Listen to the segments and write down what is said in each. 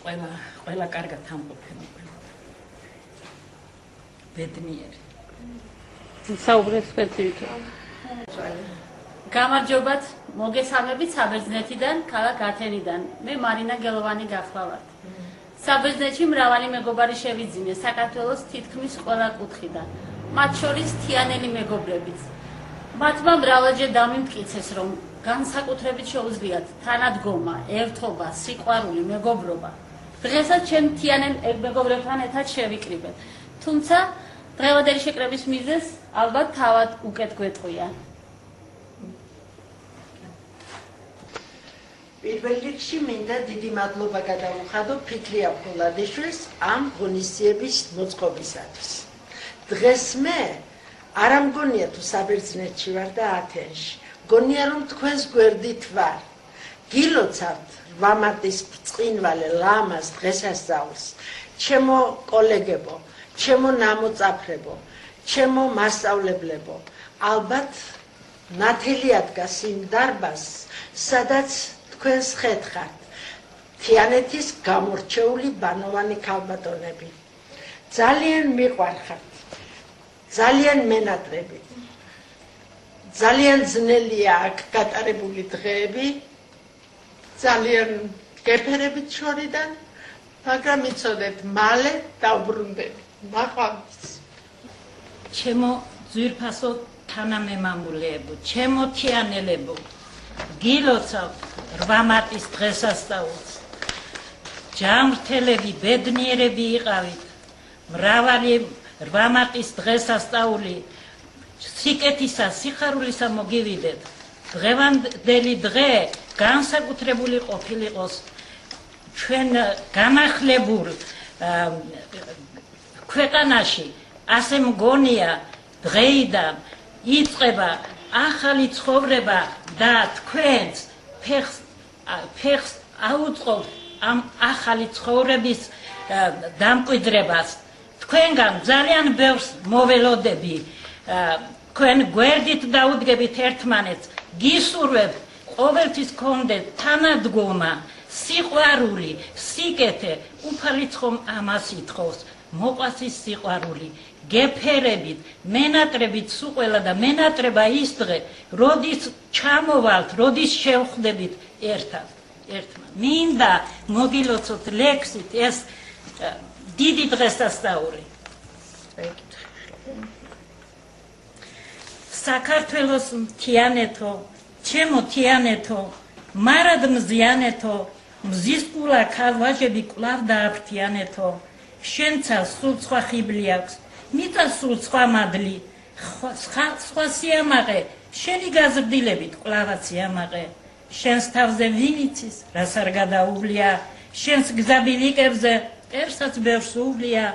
ყველა კარგად ამყოფენ. ბედნიერი. საუბრეთ სპეციფიკა. გამარჯობათ, მოგესალმებით საბერძნეთიდან, ქალაქ ათენიდან. მე მარინა გელოვანი გახლავართ. საბერძნეთში მრავალი მეგობარი შევიძინე საქართველოს თითქმის ყველა კუთხიდან. მათ შორის თიანელი მეგობრებიც. მათმა მრავალჯერ დამიმტკიცეს, რომ განსაკუთრებით შეუძლიათ თანადგომა, ერთობა, სიყვარული, მეგობრობა. დღესაც ჩემ თიანელ მეგობრებთან ერთად შევიკრიბეთ. თუმცა დღევანდელი შეკრების მიზეზს ალბათ თავად უკეთ გვეტყვია. პირველ რიგში მინდა დიდი მადლობა გადავუხადო ფიქრია ფოლადიშვილს ამ ღონისძიების მოწყობისათვის. დღეს მე არ ამგონია თუ საბერძნეთში ვარ და ათენში. მგონია რომ თქვენს გვერდით ვარ. გილოცავთ 8 მარტის ბრწყინვალე ლამაზ დღესასწაულს. ჩემო კოლეგებო, ჩემო ნამოწაფრებო, ჩემო მასწავლებლებო, ალბათ ნათელი ადგას იმ დარბაზს, სადაც თქვენს ხეთხართ თიანეთის გამორჩეული ბანოვანი ქალბატონები. ძალიან მიყვარხართ, ძალიან მენატრები. ძალიან ძნელია აქ გატარებული დღეები, ძალიან გეფერებით შორიდან, მაგრამ იცოდეთ, მალე დავბრუნდები. ნახვამდის. ჩემო ძვირფასო თანამემამულეებო, ჩემო თიანელებო, გილოცავთ 8 მარტის დღესასწაულს. ჯანმრთელები, ბედნიერები იყავით. მრავალი 8 მარტის დღესასწაული სიკეთისა, სიხარულისა მოგივიდეთ. დღევანდელი დღე განსაკუთრებული ყოფილიყოს ჩვენ განახლებულ ქვეყანაში. ასე მგონია დღეიდან იწყება ახალი ცხოვრება და თქვენს ფეხს აუწყობთ ამ ახალი ცხოვრების დამკვიდრებას. თქვენგან ძალიან ბევრს მოველოდები. თქვენ გვერდით დაუდგებით ერთმანეთს, გისურვებთ ყოველთვის გქონდეთ თანადგომა, სიყვარული, სიკეთე, უფალიცხომ ამას ითხოვს, მოყვასის სიყვარული, გეფერებით, მენატრებით სუყველა და მენატრება ის დღე, როდის ჩამოვალთ, როდის შევხვდებით ერთმანეთს. მინდა მოგილოცოთ ლექსით ეს დიდი დღესასწაული. საქართველოს მთიანეთო, ჩემო თიანეთო, მარად მზიანეთო, მზისკულა ქალვაჟები კვლავ დააფრთიანეთო, შენცა სულ სხვა ხიბლი აქვს, მიწა სულ სხვა მადლი, სხვა სიამაყე, შენი გაზრდილებით კვლავაც იამაყე, შენს თავზე ვინ იცის, რას არ გადაუვლია, შენს გზაბილიკებზე პერსაც ბევრს უვლია,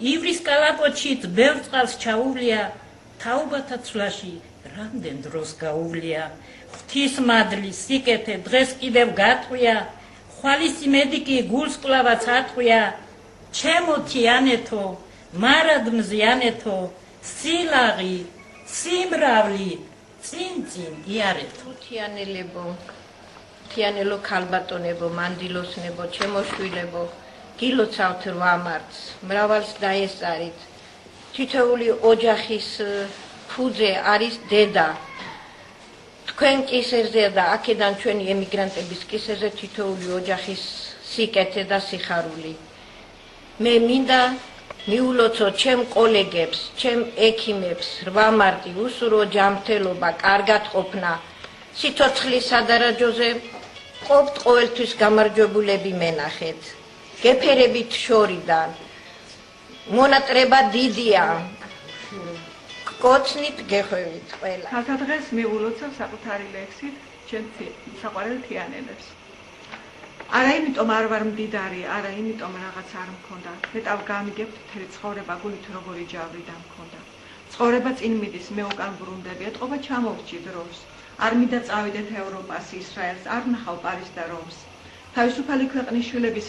ივრის კალაპოტშით ბევრ წყალს ჩაუვლია, თაობათა ცვლაში რამდენ დროს გაუვლია, ღვთის მადლი, სიკეთე დღეს კიდევ გატყვია, ხვალისი მედიკი გულს კვლავაც ატყვია, ჩემო თიანეთო, მარად მზიანეთო, სილაღი, სიმრავლი, წინ იარეთო. თიანელებო, თიანელო ქალბატონებო, მანდილოსნებო, ჩემო შვილებო, გილოცავთ 8 მარტს, მრავალს დაესწარით. თითოეული ოჯახის ფუძე არის დედა. თქვენ კისერზე და აქედან ჩვენი ემიგრანტების კისერზე თითოეული ოჯახის სიკეთე და სიხარული. მე მინდა მიულოცოთ ჩემ კოლეგებს, ჩემ ექიმებს 8 მარტი, უსურო ჯანმრთელობა, კარგად ყოფნა, სიცოცხლის სადარაჯოზე ყოფთ ყოველთვის გამარჯვებულები მენახეთ. გეფერებით შორიდან, მონატრება დიდია, გკოცნით გეხვევით ყველა. თათა დღეს მიულოცავ საკუთარი ლექსით ჩემ საყვარელ თიანელებს. არა იმიტომ არ ვარ მდიდარი, არა იმიტომ რაღაც არ მქონდა. მეტავ გამიგებთ მთელი ცხოვრება გულით როგორი ჯავრიდან მქონდა. ცხოვრება წინ მიდის, მე უკან ბრუნდები, ეტყობა ჩამოვრჩი დროს. არ მინდა წავიდეთ ევროპას, ისრაელს, არ ნახავ პარიზს და რომს. თავისუფალი ქვეყნის შვილები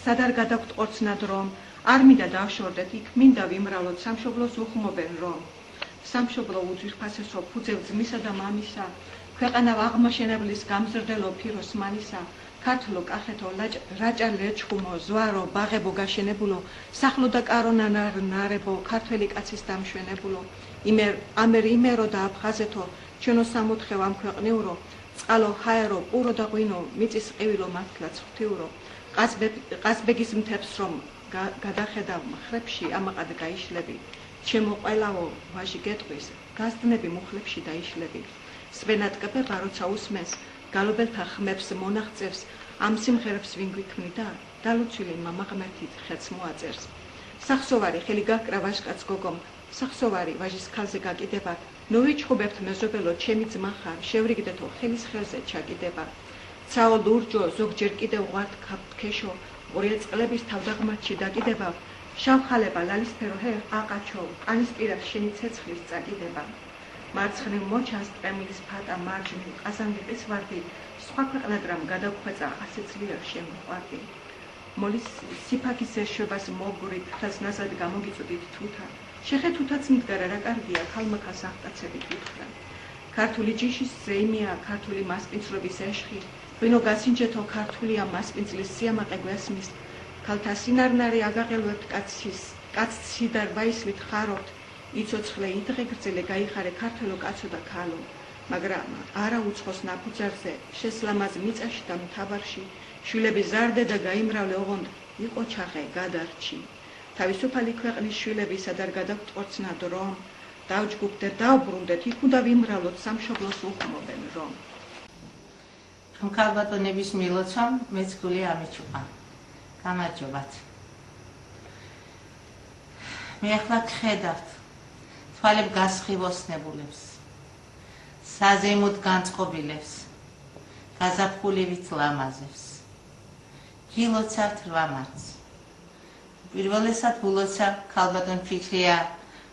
სადარ გადაგვთ ყორცნად რომ, არ მინდა დავშორდეთ იქ, მინდა ვიმრავლოთ, სამშობლოს უხმობენ რომ. სამშობლო უძვირფასესო ფუძევ ძმისა და მამისა, ქვეყანა აღმაშენებლის გამზრდელო ფიროსმანისა, ქართლო კახეთო რაჭა ლეჩხუმო ზვარო ბაღებო გაშენებულო სახლო და კარონა ნარებო ქართველი კაცის დამშვენებულო ამერ იმერო და აფხაზეთო ჩვენო სამოთხე ვამქვეყნიურო წყალო ჰაერო პურო და ღვინო მიწის ყივილო მართლაც ღვთიურო ყაზბეგის მთებს რომ გადახედავ მხრებში ამაყად გაიშლები ჩემო ყველაო ვაჟი გეტყვის გასდნები მუხლებში დაიშლები სვენატკბება როცა usmens გალობელთა ხმებს მონაღწევს ამ სიმღერებს ვინ გვიქმნიდა დალუცვილი მამა ღმერთით ხეთს მოაწერს სახსოვარი ხელი გაკრა ვაჟკაც გოგომ სახსოვარი ვაჟის ქალზე გაკიდება ნოვიჩხუბებთ მეზობელო ჩემი ძმა ხარ შევრიგდეთო ხელის ხელზე ჩაკიდება ცაო ლურჯო ზოგჯერ კიდევ ვართ ქეშო ორიელ წყლების თავდაღმართში დაკიდება შავხალება ლალისფერო ჰე აყაჩო ყანისპირას შენი ცეცხლის წაკიდება მარცხნივ მოჩანს ტყემილის ფატა მარჯვნივ ყაზანვიყის ვარდი სხვა ქვეყნად რამ გადაგხვეწა ასე ძლიერ შემოყვარდი მოლის სიფაქის ეშვებას მოგვრით ხელსნაზად გამოგიწოდით თუთა შეხე თუთაც მდგარა რა კარგია ქალმაქას აღტაცებით უთხრა ქართული ჯიშის ზეიმია ქართული მასპინძლობის ეშხი ღვინო გასინჯეთო ქართულია მასპინძლის სიამაყე გვესმის ქალთა სინარნარი აგაღელვებთ კაცს სიდარ ვაისლით ხარობთ იცოცხლე იდღე გრძელე გაიხარე ქართველო კაცო და ქალო მაგრამ არა უცხოს ნაფუძარზე შესლამაზ მიწაში და მთავარში შვილები ზარდე და გაიმრავლე ოღონდ იყო ჩახე გადარჩი თავისუფალი ქვეყნის შვილები სადარ გადაგწორცნად რომ დავჯგუფდეთ დავბრუნდეთ იქ უნდა ვიმრავლოთ სამშობლოს უხმობენ რომ ქალბატონების მილოცვამ მეც გული ამიჩუყა გამარჯობათ მე ახლა გხედავთ თვალებ გასხივოსნებულებს საზეიმოდ განწყობილებს გაზაფხულივით ლამაზებს გილოცავთ 8 მარტს პირველესად ულოცავ ქალბატონ ფიქრია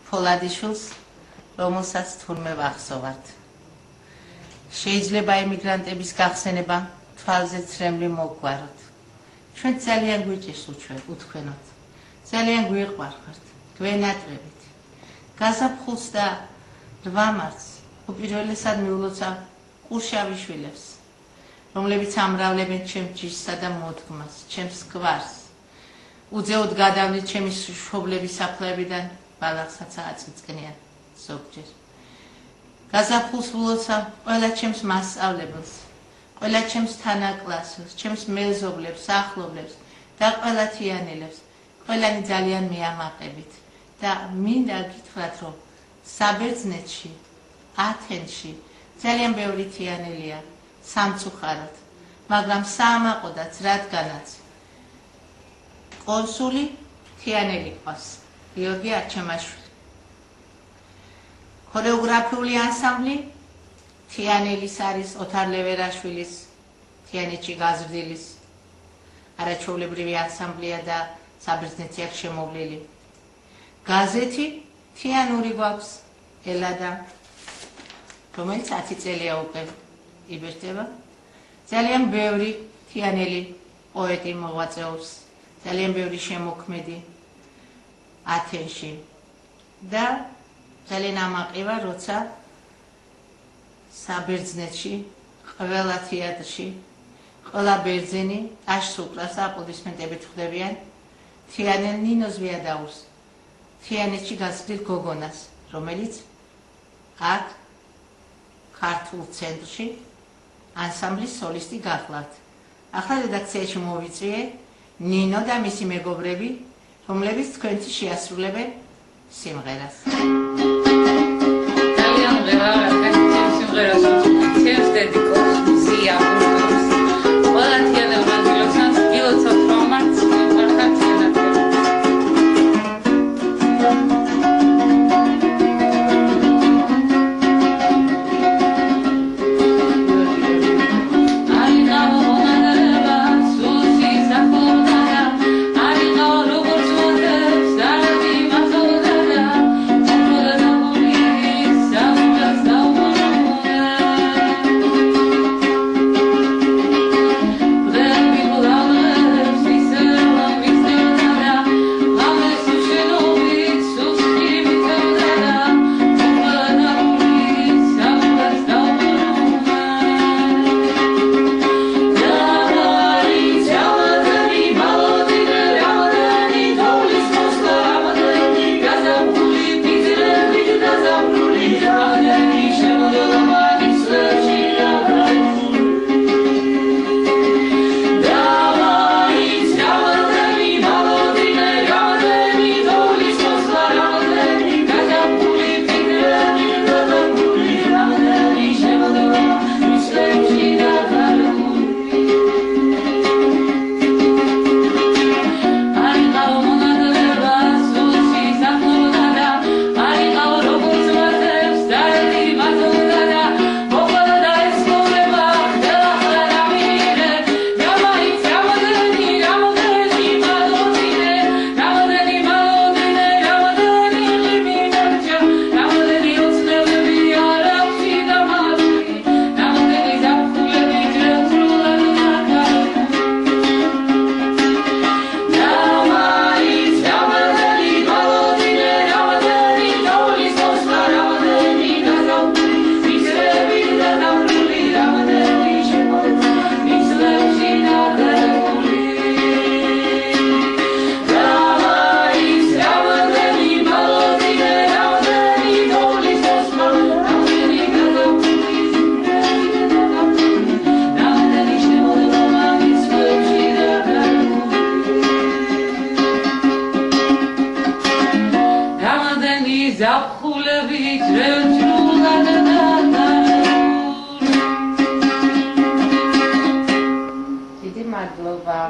ფოლადიშვილს რომელსაც თურმე ვახსოვართ შეიძლება ემიგრანტების გახსენება თვალზე ცრემლი მოგვაროთ ჩვენ ძალიან გვიჭირს უთქვენოთ ძალიან გვიყვარხართ გვენატრებით გაზაფხულს და 8 მარტს უპირველესად მიულოცავ ყურშავიშვილებს რომლებიც ამრავლებენ ჩემს ჯიშსა და მოდგმას ჩემს გვარს უძეოდ გადავლით ჩემი მშობლების საფლავებიდან ბალახსაც აწიწკნიან ზოგჯერ გაზაფხულს ულოცავ ყველა ჩემს მასწავლებელს ყველა ჩემს თანაკლასელს ჩემს მეზობლებს ახლობლებს და ყველა თიანელებს ყველანი ძალიან მიამაყებით და მინდა გითხრათ რომ საბერძნეთში ათენში ძალიან ბევრი თიანელია სამწუხაროდ მაგრამ საამაყოდაც რადგანაც კონსული თიანელი ყავს გიორგი არჩემაშვილი ქორეოგრაფიული ანსამბლი თიანელის არის ოთარ ლევერაშვილის თიანეთში გაზრდილის არაჩვეულებრივი ანსამბლია და საბერძნეთში აქვს შემოვლილი გაზეთი თიანური გვაქვს ელადა რომელიც 10 წელია უკვე იბეჭდება ძალიან ბევრი თიანელი პოეტი მოღვაწეობს ძალიან ბევრი შემოქმედი ათენში და ძალიან ამაყივა როცა საბერძნეთში ყველა თეატრში ყველა ბერძენი ტაშს უკრას აპლოდისმენტებით ხვდებიან თიანელ ნინოს ვიადაურს თიანეთში გაზრდილ გოგონას რომელიც აქ ქართულ ცენტრში ანსამბლის სოლისტი გახლავთ ახლა რედაქციაში მოვიწვიე ნინო და მისი მეგობრები რომლებიც თქვენთვის შეასრულებენ სიმღერას ძალიან სიმღერას ჩემს დედიკოს ზია ყველა თიანელ მანდილოსანს გილოცავ 8 მარტს მართლაც I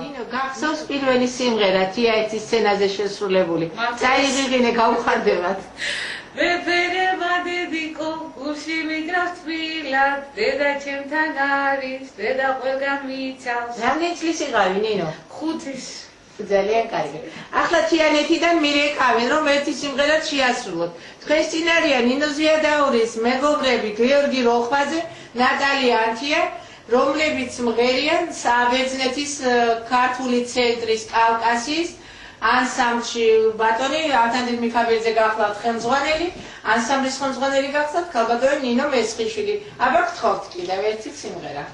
ნინო, გახსოვს პირველი სიმღერა თეატრის სცენაზე შესრულებული. წაიღიღინე გავხარდებათ. ვეფერებადები კონკურსი მიგრავს თბილად, დედა ჩემთან არის, დედა ყველგან მიცავს. რამდენი წლის იყავი, ნინო? 5-ის. ძალიან კარგი. ახლა თიანეთიდან მირეკავენ, რომ ერთი სიმღერაც შეასრულოთ. თქვენ წინ არიან ნინო ზიადაურის მეგობრები გიორგი როხვაძე, ნატალია ანთია, რომლებიც მღერიან საბერძნეთის ქართული ცენტრის კავკასიის ანსამბლში. ბატონი ავთანდილ მიქაბელიძე გახლავთ ხელმძღვანელი, ანსამბლის ხელმძღვანელი გახლავთ ქალბატონი ნინო მესხიშვილი. აბა გთხოვთ კიდევ ერთი სიმღერა.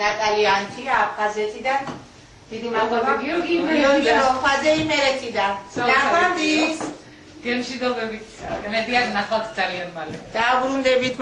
ნატალია ანთია აფხაზეთიდან დიდი მადლობა გიორგი როხვაძე იმერეთიდან ნახვამდის გემშვიდობებით მედია ნახავთ ძალიან მალე დაუბრუნდებით